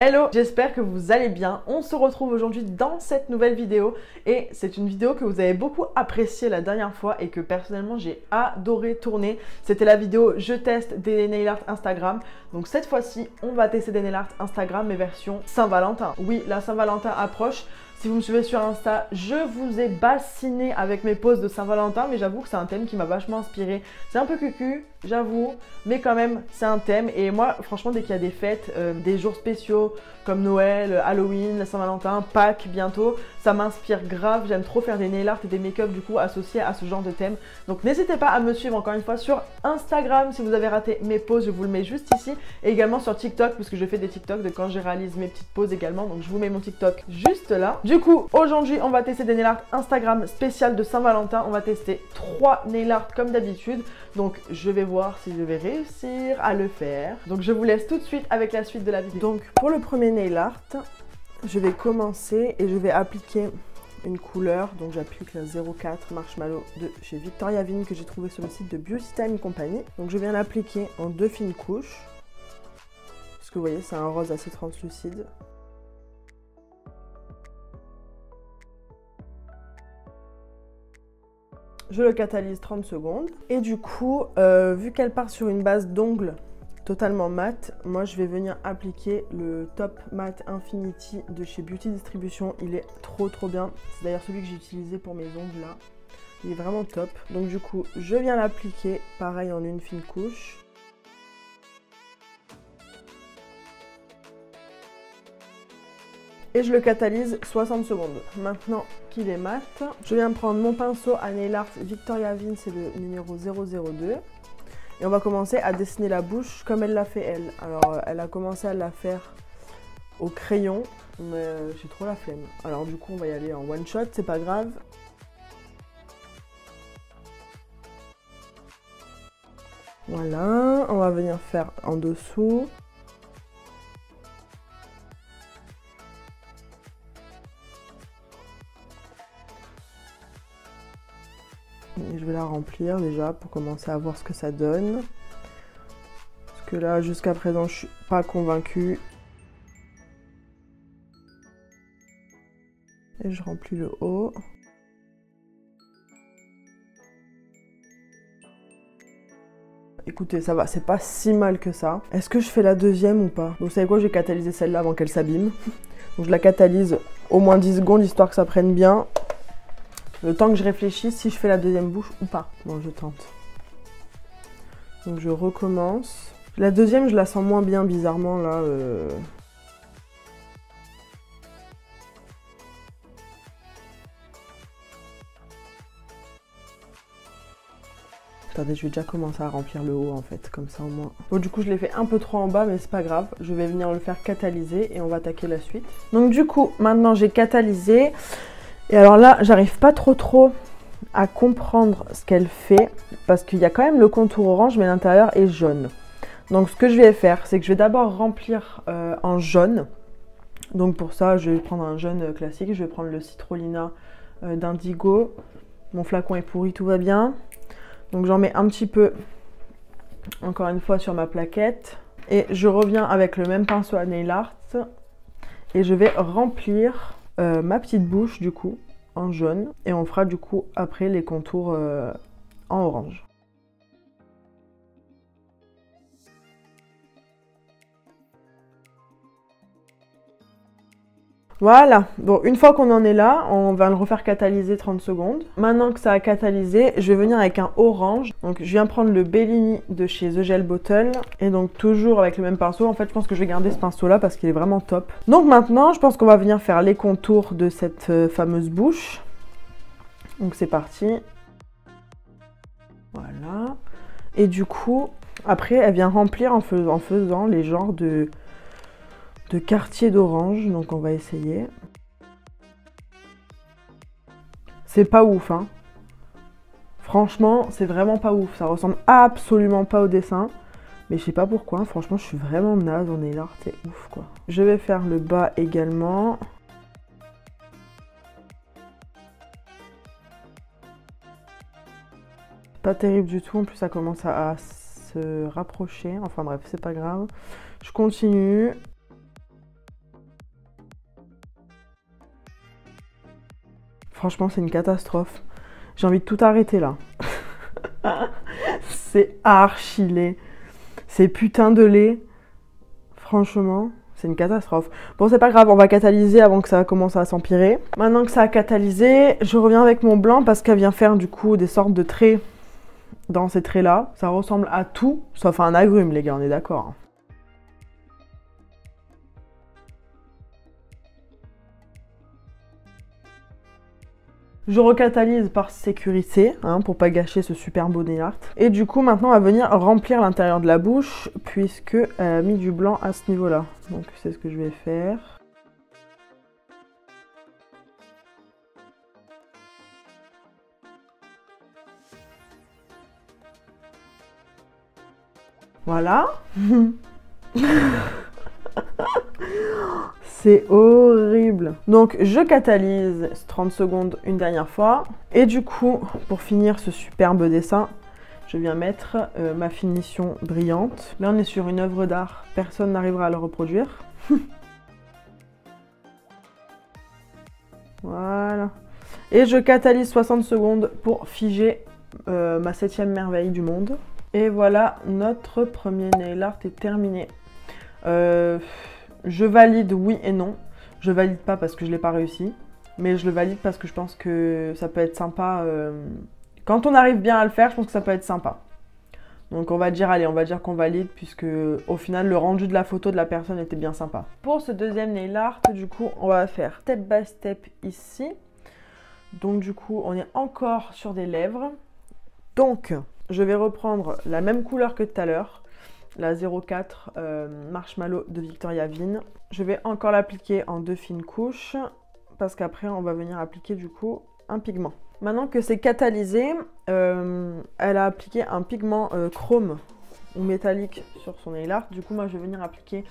Hello, j'espère que vous allez bien. On se retrouve aujourd'hui dans cette nouvelle vidéo et c'est une vidéo que vous avez beaucoup appréciée la dernière fois et que personnellement j'ai adoré tourner. C'était la vidéo je teste des nail art Instagram. Donc cette fois-ci, on va tester des nail art Instagram mais version Saint-Valentin. Oui, la Saint-Valentin approche. Si vous me suivez sur Insta, je vous ai bassiné avec mes posts de Saint-Valentin, mais j'avoue que c'est un thème qui m'a vachement inspiré. C'est un peu cucu, j'avoue, mais quand même, c'est un thème. Et moi, franchement, dès qu'il y a des fêtes, des jours spéciaux comme Noël, Halloween, la Saint-Valentin, Pâques bientôt, ça m'inspire grave. J'aime trop faire des nail art et des make-up du coup associés à ce genre de thème. Donc n'hésitez pas à me suivre encore une fois sur Instagram si vous avez raté mes posts, je vous le mets juste ici. Et également sur TikTok, parce que je fais des TikTok de quand je réalise mes petites pauses également. Donc je vous mets mon TikTok juste là. Du coup, aujourd'hui, on va tester des nail art Instagram spécial de Saint-Valentin. On va tester 3 nail art comme d'habitude. Donc, je vais voir si je vais réussir à le faire. Donc, je vous laisse tout de suite avec la suite de la vidéo. Donc, pour le premier nail art, je vais commencer et je vais appliquer une couleur. Donc, j'applique la 04 Marshmallow de chez Victoria Vin que j'ai trouvé sur le site de Beauty Time Company. Donc, je viens l'appliquer en 2 fines couches. Parce que vous voyez, c'est un rose assez translucide. Je le catalyse 30 secondes. Et du coup, vu qu'elle part sur une base d'ongles totalement mat, moi je vais venir appliquer le Top Matte Infinity de chez Beauty Distribution. Il est trop bien. C'est d'ailleurs celui que j'ai utilisé pour mes ongles là. Il est vraiment top. Donc du coup, je viens l'appliquer pareil en une fine couche. Et je le catalyse 60 secondes. Maintenant qu'il est mat, je viens prendre mon pinceau à nail art Victoria Vin, c'est le numéro 002. Et on va commencer à dessiner la bouche comme elle l'a fait elle. Alors elle a commencé à la faire au crayon, mais j'ai trop la flemme. Alors du coup on va y aller en one shot, c'est pas grave. Voilà, on va venir faire en dessous. Et je vais la remplir déjà pour commencer à voir ce que ça donne. Parce que là, jusqu'à présent, je suis pas convaincue. Et je remplis le haut. Écoutez, ça va, c'est pas si mal que ça. Est-ce que je fais la deuxième ou pas? Vous savez quoi, je vais catalyser celle-là avant qu'elle s'abîme. Donc je la catalyse au moins 10 secondes, histoire que ça prenne bien. Le temps que je réfléchisse si je fais la deuxième bouche ou pas. Bon, je tente. Donc je recommence. La deuxième, je la sens moins bien, bizarrement, là. Attendez, je vais déjà commencer à remplir le haut, en fait, comme ça au moins. Bon, du coup, je l'ai fait un peu trop en bas, mais c'est pas grave. Je vais venir le faire catalyser et on va attaquer la suite. Donc du coup, maintenant, j'ai catalysé. Et alors là, j'arrive pas trop à comprendre ce qu'elle fait parce qu'il y a quand même le contour orange mais l'intérieur est jaune. Donc ce que je vais faire, c'est que je vais d'abord remplir en jaune. Donc pour ça, je vais prendre un jaune classique. Je vais prendre le Citrolina d'Indigo. Mon flacon est pourri, tout va bien. Donc j'en mets un petit peu, encore une fois, sur ma plaquette. Et je reviens avec le même pinceau à nail art. Et je vais remplir ma petite bouche du coup en jaune et on fera du coup après les contours en orange. Voilà, bon une fois qu'on en est là, on va le refaire catalyser 30 secondes. Maintenant que ça a catalysé, je vais venir avec un orange. Donc je viens prendre le Bellini de chez The Gel Bottle. Et donc toujours avec le même pinceau. En fait je pense que je vais garder ce pinceau là parce qu'il est vraiment top. Donc maintenant je pense qu'on va venir faire les contours de cette fameuse bouche. Donc c'est parti. Voilà. Et du coup, après elle vient remplir en faisant les genres de quartier d'orange, donc on va essayer. C'est pas ouf, hein. Franchement, c'est vraiment pas ouf. Ça ressemble absolument pas au dessin. Mais je sais pas pourquoi, franchement, je suis vraiment naze en nail art, c'est ouf, quoi. Je vais faire le bas également. Pas terrible du tout, en plus ça commence à se rapprocher. Enfin bref, c'est pas grave. Je continue. Franchement, c'est une catastrophe. J'ai envie de tout arrêter là. C'est archi laid. C'est putain de lait. Franchement, c'est une catastrophe. Bon, c'est pas grave, on va catalyser avant que ça commence à s'empirer. Maintenant que ça a catalysé, je reviens avec mon blanc parce qu'elle vient faire du coup des sortes de traits dans ces traits-là. Ça ressemble à tout, sauf à un agrume, les gars, on est d'accord. Je recatalyse par sécurité, hein, pour pas gâcher ce super beau nail art. Et du coup, maintenant, on va venir remplir l'intérieur de la bouche, puisque elle a mis du blanc à ce niveau-là. Donc, c'est ce que je vais faire. Voilà. C'est horrible. Donc je catalyse 30 secondes une dernière fois. Et du coup, pour finir ce superbe dessin, je viens mettre ma finition brillante. Là, on est sur une œuvre d'art. Personne n'arrivera à le reproduire. Voilà. Et je catalyse 60 secondes pour figer ma 7e merveille du monde. Et voilà, notre premier nail art est terminé. Je valide oui et non. Je valide pas parce que je l'ai pas réussi. Mais je le valide parce que je pense que ça peut être sympa. Quand on arrive bien à le faire, je pense que ça peut être sympa. Donc on va dire, allez, on va dire qu'on valide puisque au final, le rendu de la photo de la personne était bien sympa. Pour ce deuxième nail art, du coup, on va faire step by step ici. Donc du coup, on est encore sur des lèvres. Donc, je vais reprendre la même couleur que tout à l'heure. La 04 Marshmallow de Victoria Vin. Je vais encore l'appliquer en 2 fines couches parce qu'après on va venir appliquer du coup un pigment. Maintenant que c'est catalysé, elle a appliqué un pigment chrome ou métallique sur son nail art. Du coup moi je vais venir appliquer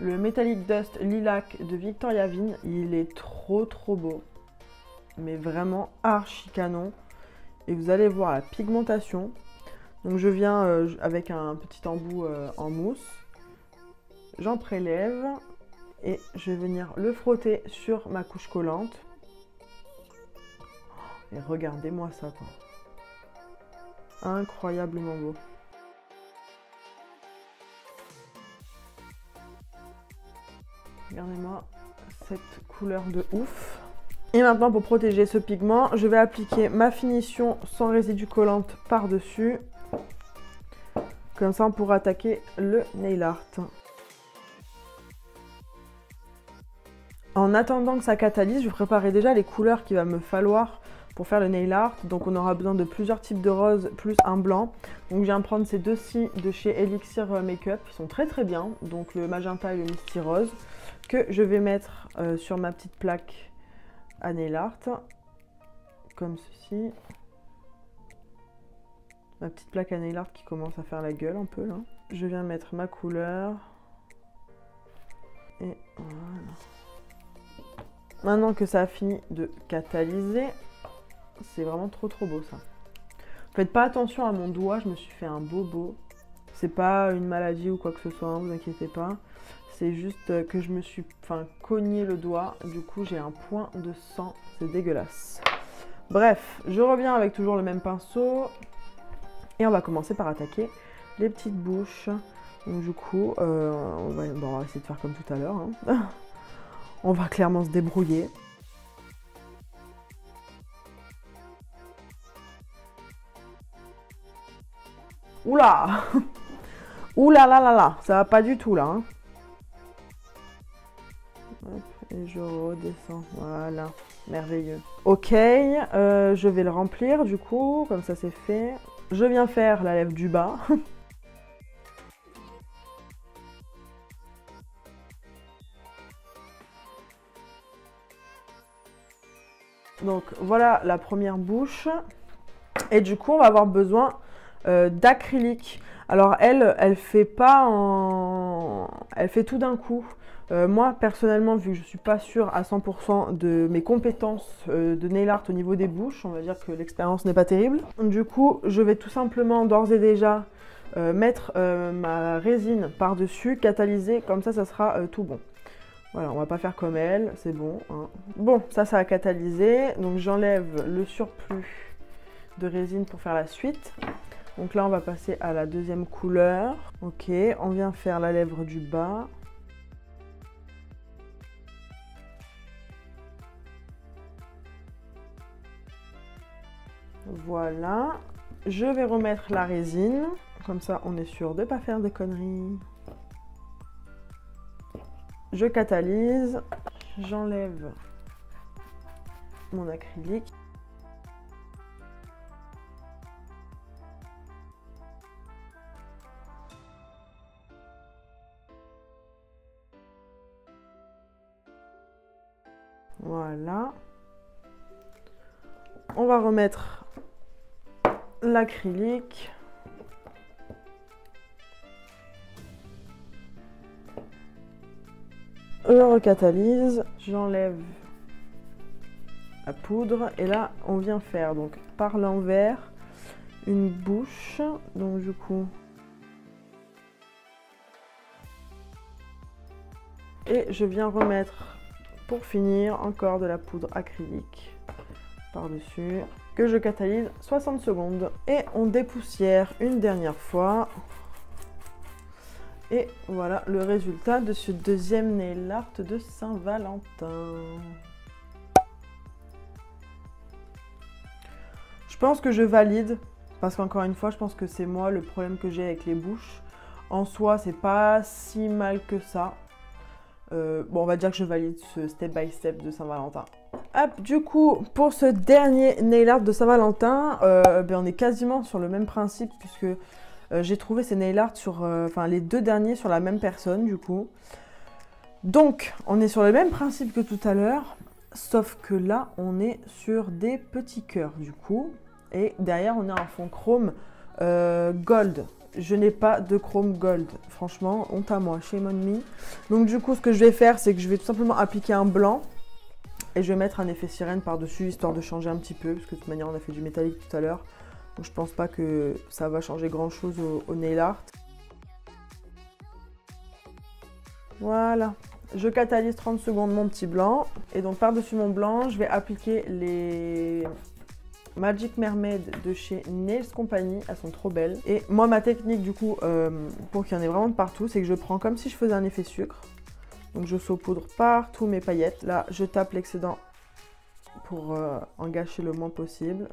le Metallic Dust Lilac de Victoria Vin. Il est trop beau, mais vraiment archi canon. Et vous allez voir la pigmentation. Donc je viens avec un petit embout en mousse, j'en prélève et je vais venir le frotter sur ma couche collante. Et regardez-moi ça quoi. Incroyablement beau. Regardez-moi cette couleur de ouf. Et maintenant pour protéger ce pigment, je vais appliquer ma finition sans résidus collante par-dessus. Comme ça, on pourra attaquer le nail art. En attendant que ça catalyse, je préparerai déjà les couleurs qu'il va me falloir pour faire le nail art. Donc, on aura besoin de plusieurs types de roses plus un blanc. Donc, je viens prendre ces deux-ci de chez Elixir Makeup. Ils sont très bien. Donc, le magenta et le Misty Rose que je vais mettre sur ma petite plaque à nail art. Comme ceci. Ma petite plaque à nail art qui commence à faire la gueule un peu là. Je viens mettre ma couleur. Et voilà. Maintenant que ça a fini de catalyser, c'est vraiment trop beau ça. Faites pas attention à mon doigt, je me suis fait un bobo. C'est pas une maladie ou quoi que ce soit, hein, vous inquiétez pas. C'est juste que je me suis cogné le doigt, du coup j'ai un point de sang, c'est dégueulasse. Bref, je reviens avec toujours le même pinceau. Et on va commencer par attaquer les petites bouches. Donc du coup, on va essayer de faire comme tout à l'heure. Hein. On va clairement se débrouiller. Oula. Oula là là là, ça va pas du tout là. Hein. Hop, et je redescends, voilà, merveilleux. Ok, je vais le remplir du coup, comme ça c'est fait. Je viens faire la lèvre du bas. Donc voilà la première bouche. Et du coup on va avoir besoin d'acrylique. Alors elle fait pas en... Elle fait tout d'un coup. Moi personnellement, vu que je suis pas sûre à 100% de mes compétences de nail art au niveau des bouches, on va dire que l'expérience n'est pas terrible. Du coup je vais tout simplement d'ores et déjà mettre ma résine par dessus, catalyser, comme ça ça sera tout bon. Voilà, on va pas faire comme elle, c'est bon, hein. Bon, ça a catalysé. Donc j'enlève le surplus de résine pour faire la suite. Donc là, on va passer à la deuxième couleur. Ok, on vient faire la lèvre du bas. Voilà. Je vais remettre la résine. Comme ça, on est sûr de ne pas faire de conneries. Je catalyse. J'enlève mon acrylique. Voilà. On va remettre l'acrylique. Je recatalyse, j'enlève la poudre et là on vient faire donc par l'envers une bouche. Donc du coup et je viens remettre pour finir encore de la poudre acrylique par-dessus que je catalyse 60 secondes et on dépoussière une dernière fois. Et voilà le résultat de ce deuxième nail art de Saint-Valentin. Je pense que je valide parce qu'encore une fois, je pense que c'est moi le problème que j'ai avec les bouches. En soi, c'est pas si mal que ça. Bon, on va dire que je valide ce step by step de Saint-Valentin. Hop, du coup, pour ce dernier nail art de Saint-Valentin, on est quasiment sur le même principe puisque j'ai trouvé ces nail art sur, enfin les deux derniers sur la même personne du coup. Donc, on est sur le même principe que tout à l'heure, sauf que là, on est sur des petits cœurs du coup. Et derrière, on a un fond chrome gold. Je n'ai pas de chrome gold. Franchement, honte à moi, shame on me. Donc du coup, ce que je vais faire, c'est que je vais tout simplement appliquer un blanc. Et je vais mettre un effet sirène par-dessus, histoire de changer un petit peu. Parce que de toute manière, on a fait du métallique tout à l'heure. Donc je pense pas que ça va changer grand-chose au nail art. Voilà. Je catalyse 30 secondes mon petit blanc. Et donc par-dessus mon blanc, je vais appliquer les Magic Mermaid de chez Nails Company. Elles sont trop belles. Et moi, ma technique du coup, pour qu'il y en ait vraiment de partout, c'est que je prends comme si je faisais un effet sucre. Donc je saupoudre partout mes paillettes. Là, je tape l'excédent pour en gâcher le moins possible.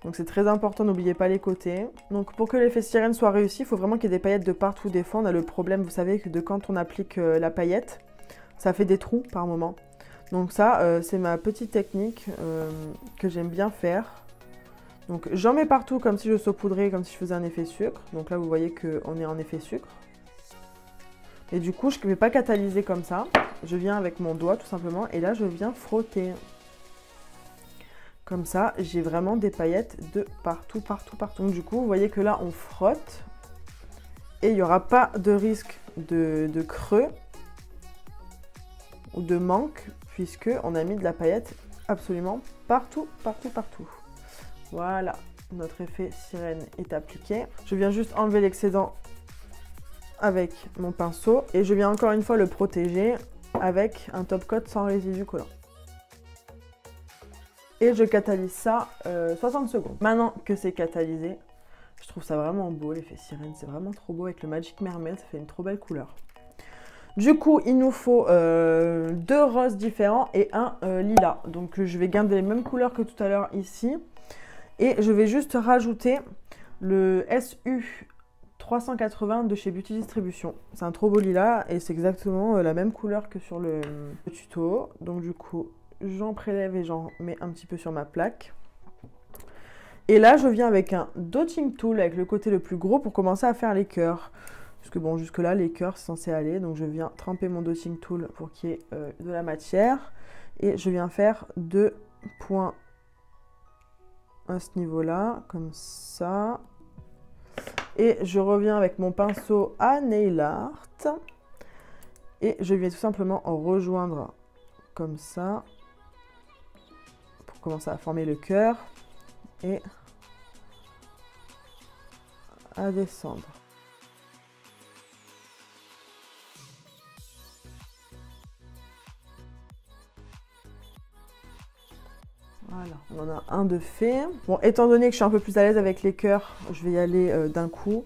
Donc c'est très important, n'oubliez pas les côtés. Donc pour que l'effet sirène soit réussi, il faut vraiment qu'il y ait des paillettes de partout. Des fois, on a le problème, vous savez, que de quand on applique la paillette, ça fait des trous par moment. Donc ça, c'est ma petite technique que j'aime bien faire. Donc j'en mets partout comme si je saupoudrais, comme si je faisais un effet sucre. Donc là, vous voyez qu'on est en effet sucre. Et du coup, je ne vais pas catalyser comme ça. Je viens avec mon doigt tout simplement et là, je viens frotter. Comme ça, j'ai vraiment des paillettes de partout, partout, partout. Donc du coup, vous voyez que là, on frotte et il n'y aura pas de risque de creux ou de manque puisque on a mis de la paillette absolument partout, partout, partout. Voilà, notre effet sirène est appliqué. Je viens juste enlever l'excédent avec mon pinceau et je viens encore une fois le protéger avec un top coat sans résidu collant. Et je catalyse ça 60 secondes. Maintenant que c'est catalysé, je trouve ça vraiment beau, l'effet sirène. C'est vraiment trop beau avec le Magic Mermaid, ça fait une trop belle couleur. Du coup, il nous faut deux roses différents et un lilas. Donc je vais garder les mêmes couleurs que tout à l'heure ici. Et je vais juste rajouter le SU 380 de chez Beauty Distribution. C'est un trop beau lilas et c'est exactement la même couleur que sur le tuto. Donc du coup, j'en prélève et j'en mets un petit peu sur ma plaque. Et là, je viens avec un dotting tool avec le côté le plus gros pour commencer à faire les cœurs. Parce que bon, jusque là, les cœurs, c'est censé aller. Donc je viens tremper mon dotting tool pour qu'il y ait de la matière. Et je viens faire 2 points à ce niveau-là, comme ça. Et je reviens avec mon pinceau à nail art. Et je viens tout simplement en rejoindre comme ça. Pour commencer à former le cœur. Et à descendre. Voilà, on en a un de fait. Bon, étant donné que je suis un peu plus à l'aise avec les cœurs, je vais y aller d'un coup.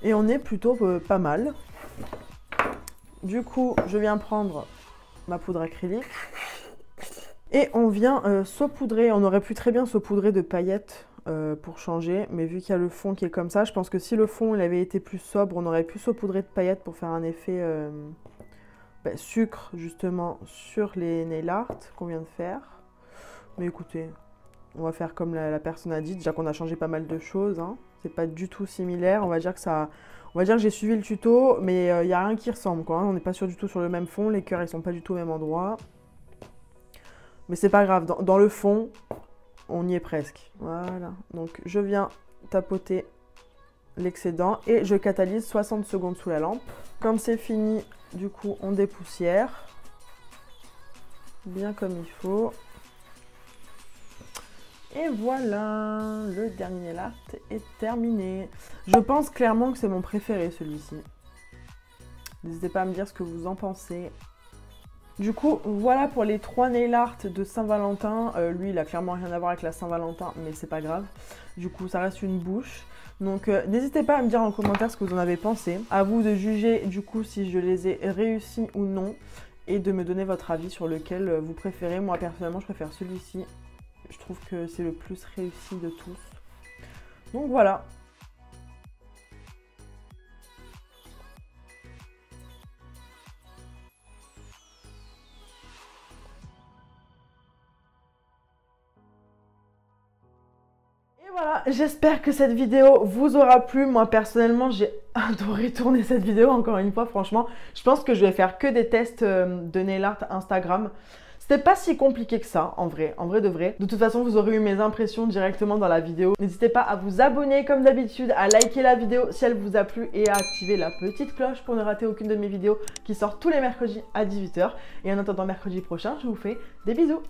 Et on est plutôt pas mal. Du coup, je viens prendre ma poudre acrylique. Et on vient saupoudrer. On aurait pu très bien saupoudrer de paillettes pour changer. Mais vu qu'il y a le fond qui est comme ça, je pense que si le fond il avait été plus sobre, on aurait pu saupoudrer de paillettes pour faire un effet sucre justement sur les nail art qu'on vient de faire. Mais écoutez, on va faire comme la personne a dit. Déjà qu'on a changé pas mal de choses. Hein. C'est pas du tout similaire. On va dire que j'ai suivi le tuto, mais il n'y a rien qui ressemble, quoi. Hein. On n'est pas du tout sur le même fond. Les cœurs, ils sont pas du tout au même endroit. Mais c'est pas grave. Dans le fond, on y est presque. Voilà. Donc, je viens tapoter l'excédent et je catalyse 60 secondes sous la lampe. Quand c'est fini, du coup, on dépoussière. Bien comme il faut. Et voilà, le dernier nail art est terminé. Je pense clairement que c'est mon préféré, celui-ci. N'hésitez pas à me dire ce que vous en pensez. Du coup, voilà pour les 3 nail art de Saint-Valentin. Lui, il a clairement rien à voir avec la Saint-Valentin, mais c'est pas grave. Du coup, ça reste une bouche. Donc, n'hésitez pas à me dire en commentaire ce que vous en avez pensé. À vous de juger, du coup, si je les ai réussis ou non. Et de me donner votre avis sur lequel vous préférez. Moi, personnellement, je préfère celui-ci. Je trouve que c'est le plus réussi de tous. Donc voilà. Et voilà, j'espère que cette vidéo vous aura plu. Moi, personnellement, j'ai adoré tourner cette vidéo, encore une fois, franchement. Je pense que je vais faire que des tests de nail art Instagram. C'était pas si compliqué que ça, en vrai de vrai. De toute façon, vous aurez eu mes impressions directement dans la vidéo. N'hésitez pas à vous abonner comme d'habitude, à liker la vidéo si elle vous a plu et à activer la petite cloche pour ne rater aucune de mes vidéos qui sortent tous les mercredis à 18 h. Et en attendant mercredi prochain, je vous fais des bisous.